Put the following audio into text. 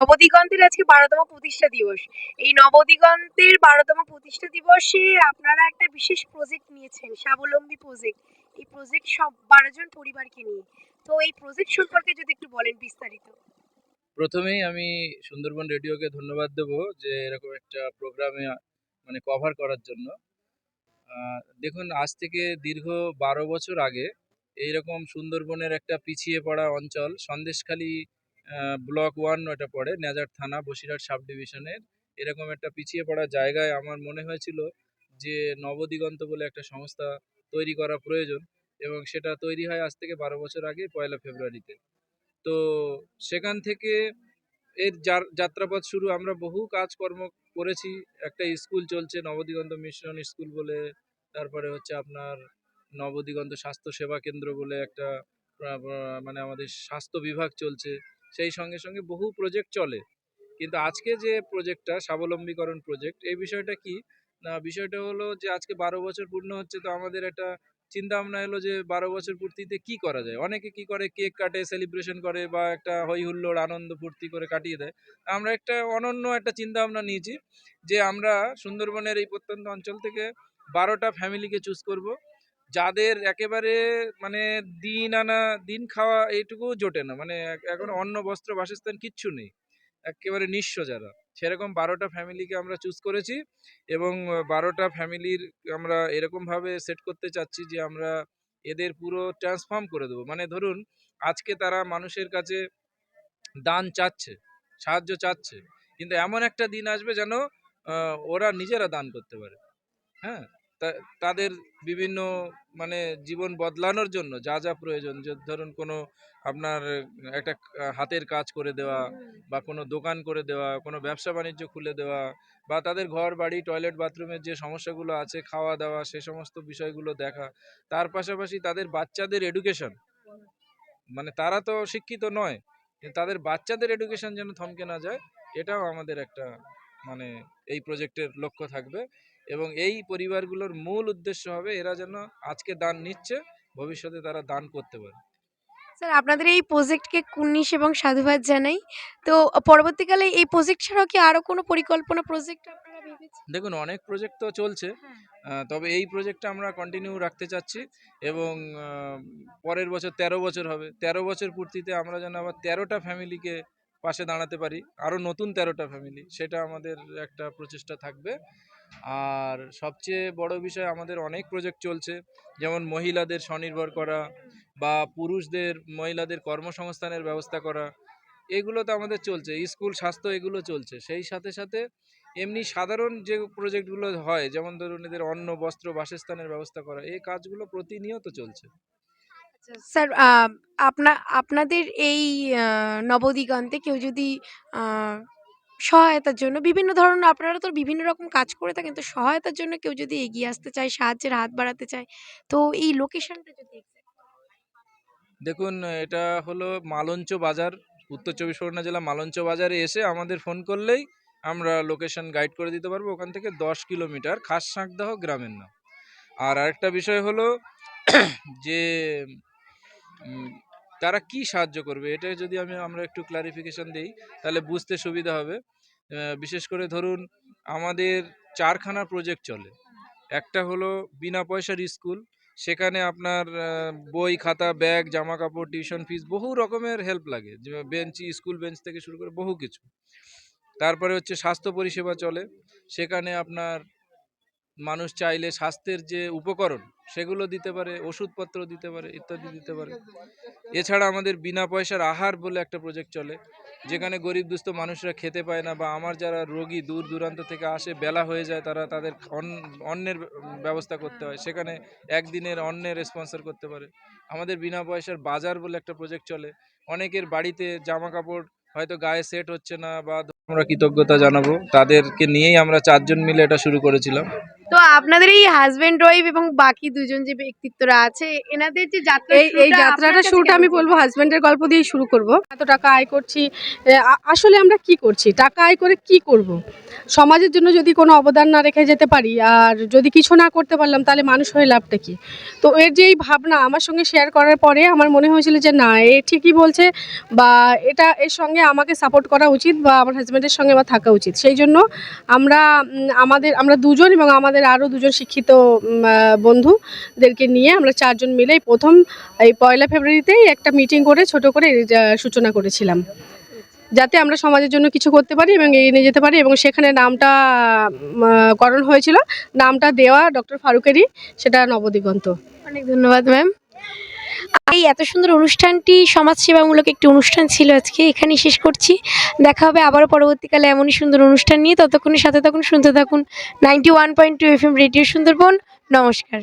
নবদিগন্তের আজকে 12তম প্রতিষ্ঠা দিবস। এই নবদিগন্তের 12তম প্রতিষ্ঠা দিবসে আপনারা একটা বিশেষ প্রজেক্ট নিয়েছেন, স্বাবলম্বী প্রজেক্ট। এই প্রজেক্ট সব 12 জন পরিবারকে নিয়ে। তো এই প্রজেক্ট সম্পর্কে যদি একটু বলেন বিস্তারিত। প্রথমেই আমি সুন্দরবন রেডিওকে ধন্যবাদ দেব যে এরকম একটা প্রোগ্রামে মানে কভার করার জন্য। দেখুন, আজ থেকে দীর্ঘ 12 বছর আগে এইরকম সুন্দরবনের একটা পিছিয়ে পড়া অঞ্চল সন্দেশখালী ব্লক 1 এটা পড়ে, নেজার থানা, বসিরহাট সাব ডিভিশনের। এরকম একটা পিছিয়ে পড়া জায়গায় আমার মনে হয়েছিল যে নবদিগন্ত বলে একটা সংস্থা তৈরি করা প্রয়োজন, এবং সেটা তৈরি হয় আজ থেকে 12 বছর আগে 1লা ফেব্রুয়ারিতে। তো সেখান থেকে এর যাত্রাপথ শুরু। আমরা বহু কাজকর্ম করেছি। একটা স্কুল চলছে নবদিগন্ত মিশন স্কুল বলে, তারপরে হচ্ছে আপনার নবদিগন্ত স্বাস্থ্য সেবা কেন্দ্র বলে একটা মানে আমাদের স্বাস্থ্য বিভাগ চলছে। সেই সঙ্গে সঙ্গে বহু প্রজেক্ট চলে। কিন্তু আজকে যে প্রজেক্টটা স্বাবলম্বীকরণ প্রজেক্ট, এই বিষয়টা কি না, বিষয়টা হলো যে আজকে 12 বছর পূর্ণ হচ্ছে, তো আমাদের একটা চিন্তা ভাবনা এলো যে 12 বছর পূর্তিতে কি করা যায়। অনেকে কি করে, কেক কাটে, সেলিব্রেশন করে বা একটা হই হুল্লোড় আনন্দ ফুর্তি করে কাটিয়ে দেয়। আমরা একটা অনন্য একটা চিন্তা ভাবনা নিয়েছি যে আমরা সুন্দরবনের এই প্রত্যন্ত অঞ্চল থেকে 12টা ফ্যামিলিকে চুজ করব, যাদের একেবারে মানে দিন আনা দিন খাওয়া এইটুকু জোটে না, মানে এখন অন্ন বস্ত্র বাসস্থান কিচ্ছু নেই, একেবারে নিঃস্ব যারা, সেরকম 12টা ফ্যামিলিকে আমরা চুজ করেছি। এবং 12টা ফ্যামিলির আমরা এরকমভাবে সেট করতে চাচ্ছি যে আমরা এদের পুরো ট্রান্সফর্ম করে দেবো। মানে ধরুন, আজকে তারা মানুষের কাছে দান চাচ্ছে, সাহায্য চাচ্ছে, কিন্তু এমন একটা দিন আসবে যেন ওরা নিজেরা দান করতে পারে। হ্যাঁ, তাদের বিভিন্ন মানে জীবন বদলানোর জন্য যা যা প্রয়োজন, যে ধরুন কোনো আপনার একটা হাতের কাজ করে দেওয়া, বা কোনো দোকান করে দেওয়া, কোনো ব্যবসা বাণিজ্য খুলে দেওয়া, বা তাদের ঘর বাড়ি টয়লেট বাথরুমের যে সমস্যাগুলো আছে, খাওয়া দাওয়া, সে সমস্ত বিষয়গুলো দেখা। তার পাশাপাশি তাদের বাচ্চাদের এডুকেশন, মানে তারা তো শিক্ষিত নয়, কিন্তু তাদের বাচ্চাদের এডুকেশন যেন থমকে না যায়, এটাও আমাদের একটা মানে এই প্রজেক্টের লক্ষ্য থাকবে। এবং এই পরিবারগুলোর মূল উদ্দেশ্য হবে এরা যেন আজকে দান নিচ্ছে, ভবিষ্যতে তারা দান করতে পারে। স্যার, আপনাদের এই প্রজেক্টকে কুর্নিশ এবং সাধুবাদ জানাই। তো পরবর্তীকালে এই প্রজেক্ট ছাড়াও কি আরো কোনো পরিকল্পনা প্রজেক্ট আপনারা ভেবেছেন? দেখুন, অনেক প্রজেক্ট তো চলছে, হ্যাঁ। তবে এই প্রজেক্টটা আমরা কন্টিনিউ রাখতে চাচ্ছি। এবং পরের বছর 13 বছর হবে, 13 বছর পূর্তিতে আমরা যেন আবার 13টা ফ্যামিলিকে পাশে দাঁড়াতে পারি, আরও নতুন 13টা ফ্যামিলি, সেটা আমাদের একটা প্রচেষ্টা থাকবে। আর সবচেয়ে বড় বিষয়, আমাদের অনেক প্রজেক্ট চলছে, যেমন মহিলাদের স্বনির্ভর করা, বা পুরুষদের মহিলাদের কর্মসংস্থানের ব্যবস্থা করা, এগুলো তো আমাদের চলছে। স্কুল, স্বাস্থ্য, এগুলো চলছে। সেই সাথে সাথে এমনি সাধারণ যে প্রজেক্টগুলো হয়, যেমন ধরুন এদের অন্ন বস্ত্র বাসস্থানের ব্যবস্থা করা, এই কাজগুলো প্রতিনিয়ত চলছে। আচ্ছা স্যার, আপনাদের এই নবদিগন্তে কেউ যদি আহ, সহায়তার জন্য বিভিন্ন ধরনের, আপনারা তো বিভিন্ন রকম কাজ করে থাকেন, তো সহায়তার জন্য কেউ যদি এগিয়ে আসতে চায়, সাহায্যের হাত বাড়াতে চায়, তো এই লোকেশনটা যদি দেখুন, এটা হলো মালঞ্চ বাজার, উত্তর 24 পরগনা জেলা মালঞ্চ বাজারে এসে আমাদের ফোন করলেই আমরা লোকেশন গাইড করে দিতে পারবো। ওখান থেকে 10 কিলোমিটার, খাসসাঁকদাহ গ্রামের নাম। আর আরেকটা বিষয় হলো যে উম, তারা কি সাহায্য করবে, এটা যদি আমরা একটু ক্লারিফিকেশন দিই, তাহলে বুঝতে সুবিধা হবে। বিশেষ করে ধরুন, আমাদের 4খানা প্রজেক্ট চলে। একটা হলো বিনা পয়সার স্কুল, সেখানে আপনার বই খাতা ব্যাগ জামা কাপড় টিউশন ফিস বহু রকমের হেল্প লাগে, বেঞ্চ, স্কুল বেঞ্চ থেকে শুরু করে বহু কিছু। তারপরে হচ্ছে স্বাস্থ্য পরিষেবা চলে, সেখানে আপনার মানুষ চাইলে স্বাস্থ্যের যে উপকরণ সেগুলো দিতে পারে, ওষুধপত্র দিতে পারে, ইত্যাদি দিতে পারে। এছাড়া আমাদের বিনা পয়সার আহার বলে একটা প্রজেক্ট চলে, যেখানে গরিব দুস্থ মানুষরা খেতে পায় না, বা আমার যারা রোগী দূর দূরান্ত থেকে আসে, বেলা হয়ে যায়, তারা তাদের অন্নের ব্যবস্থা করতে হয়, সেখানে একদিনের অন্নের স্পন্সর করতে পারে। আমাদের বিনা পয়সার বাজার বলে একটা প্রজেক্ট চলে, অনেকের বাড়িতে জামা কাপড় হয়তো গায়ে সেট হচ্ছে না, বা আমরা কৃতজ্ঞতা জানাবো, তাদেরকে নিয়েই আমরা 4জন মিলে এটা শুরু করেছিলাম। তো তো আপনাদের এই হাজবেন্ড ওয়াইফ এবং বাকি দুজন যে ব্যক্তিত্বরা আছে এনাদের যে যাত্রা এই যাত্রাটা শুরুটা আমি বলবো হাজবেন্ডের গল্প দিয়েই শুরু করব। এত টাকা আয় করছি, আসলে আমরা কি করছি, টাকা আয় করে কি করব? সমাজের জন্য যদি কোনো অবদান না রেখে যেতে পারি আর যদি কিছু না করতে পারলাম তাহলে মানুষ হয়ে লাভটা কি? তো এর যে এই ভাবনা আমার সঙ্গে শেয়ার করার পরে আমার মনে হয়েছিল যে না, এ ঠিকই বলছে, বা এর সঙ্গে আমাকে সাপোর্ট করা উচিত বা আমার হাজব্যান্ডের সঙ্গে আমার থাকা উচিত। সেই জন্য আমরা দুজন এবং আমাদের আরও দুজন শিক্ষিত বন্ধুদেরকে নিয়ে আমরা চারজন মিলে প্রথম এই 1 ফেব্রুয়ারিতেই একটা মিটিং করে ছোট করে সূচনা করেছিলাম, যাতে আমরা সমাজের জন্য কিছু করতে পারি এবং এগিয়ে নিয়ে যেতে পারি। এবং সেখানে নামটা করণ হয়েছিল, নামটা দেওয়া ডক্টর ফারুকেরই, সেটা নবদিগন্ত। অনেক ধন্যবাদ ম্যাম। এই এত সুন্দর অনুষ্ঠানটি সমাজসেবামূলক একটি অনুষ্ঠান ছিল, আজকে এখানেই শেষ করছি। দেখা হবে আবারও পরবর্তীকালে এমনই সুন্দর অনুষ্ঠান নিয়ে। ততক্ষণের সাথে থাকুন, শুনতে থাকুন 91.2 FM রেডিও সুন্দরবন। নমস্কার।